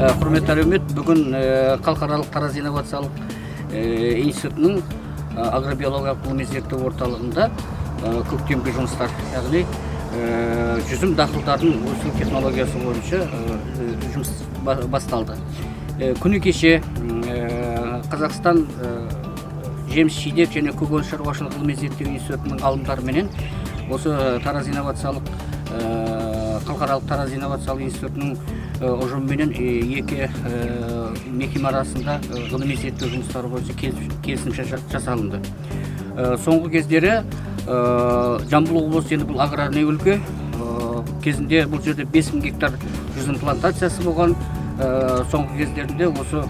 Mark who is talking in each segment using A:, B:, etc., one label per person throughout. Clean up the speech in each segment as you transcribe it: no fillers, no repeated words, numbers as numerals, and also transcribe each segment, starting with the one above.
A: Құрметті әлеумет, бүгін халықаралық тараз инновациялық институтының агробиологиялық ғылыми зерттеу орталығында көктемгі жұмыстар, яғни жүзім дақылдардың өсіру технологиясы бойынша жұмыс басталды. Күні кеше Қазақстан жеміс жидек және көкөніс шаруашылығы ғылыми зерттеу институтының ғалымдарыменен осы тараз инновациялық халықаралық тараз инновациялық институтының ұжымымен екі мекеме арасында ғылыми зерттеу жұмыстары бойынша келісімшарт жасалынды. Соңғы кездері Жамбыл облысы, енді бұл аграрный өлке, кезінде бұл жерде 5000 гектар жүзім плантациясы болған. Соңғы кездерінде осы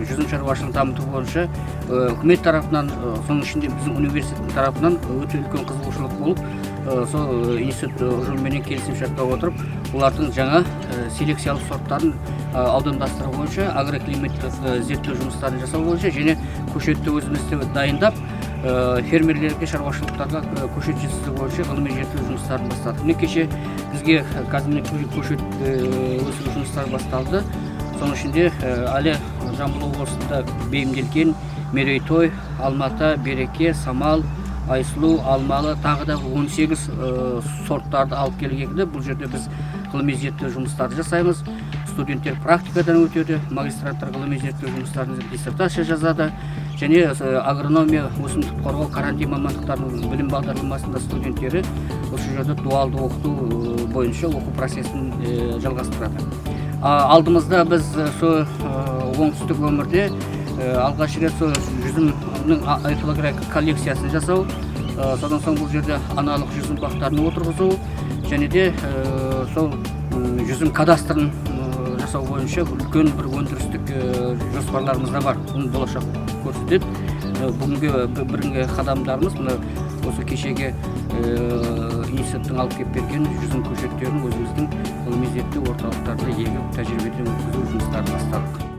A: жүзім шаруашылығын дамыту бойынша үкімет тарапынан, соның ішінде біздің университеттің тарапынан өте үлкен қызығушылық болып, сол институт ұжымымен келісімшартқа отырып, олардың жаңа селекциялық сорттарын аудандастыру бойынша, агроклиматтық зерттеу жұмыстарын жасау бойынша және көшетті өзімізде дайындап, фермерлерге, шаруашылықтарға көшет жетістігі бойынша ғылыми зерттеу жұмыстарын бастадық. Міне кеше бізге қазір көшет өсіру жұмыстары басталды. Соның ішінде әлі Жамбыл облысында бейімделген Мерейтой, Алматы, Береке, Самал, Айсұлу, Алмалы, тағы да 18 сорттарды алып келгенде бұл жерде біз ғылыми зерттеу жұмыстарды жасаймыз. Студенттер практикадан өтеді, магистранттар ғылыми зерттеу жұмыстарын диссертация жазады, және агрономия, өсімдік қорғау, карантин мамандықтарының білім бағдарламасында студенттері осы жерде дуалды оқыту бойынша оқу процесін жалғастырады. Алдымызда біз оңтүстік өңірде алғаш рет жүзімнің этнографиялық коллекциясын жасау, содан соң бұл жерде аналық жүзім бақтарын отырғызу, және де сол жүзім кадастрын жасау бойынша үлкен бір өндірістік жоспарларымыз да бар. Оны болашақ көрсетеді. Бүгінгі біріңгі қадамдарымыз осы кешеге институттың алып келіп берген жүзім көшеттерін өзіміздің ғылыми зерттеу орталықтарында егіп тәжірибеден өткізу жұмыстарын бастадық.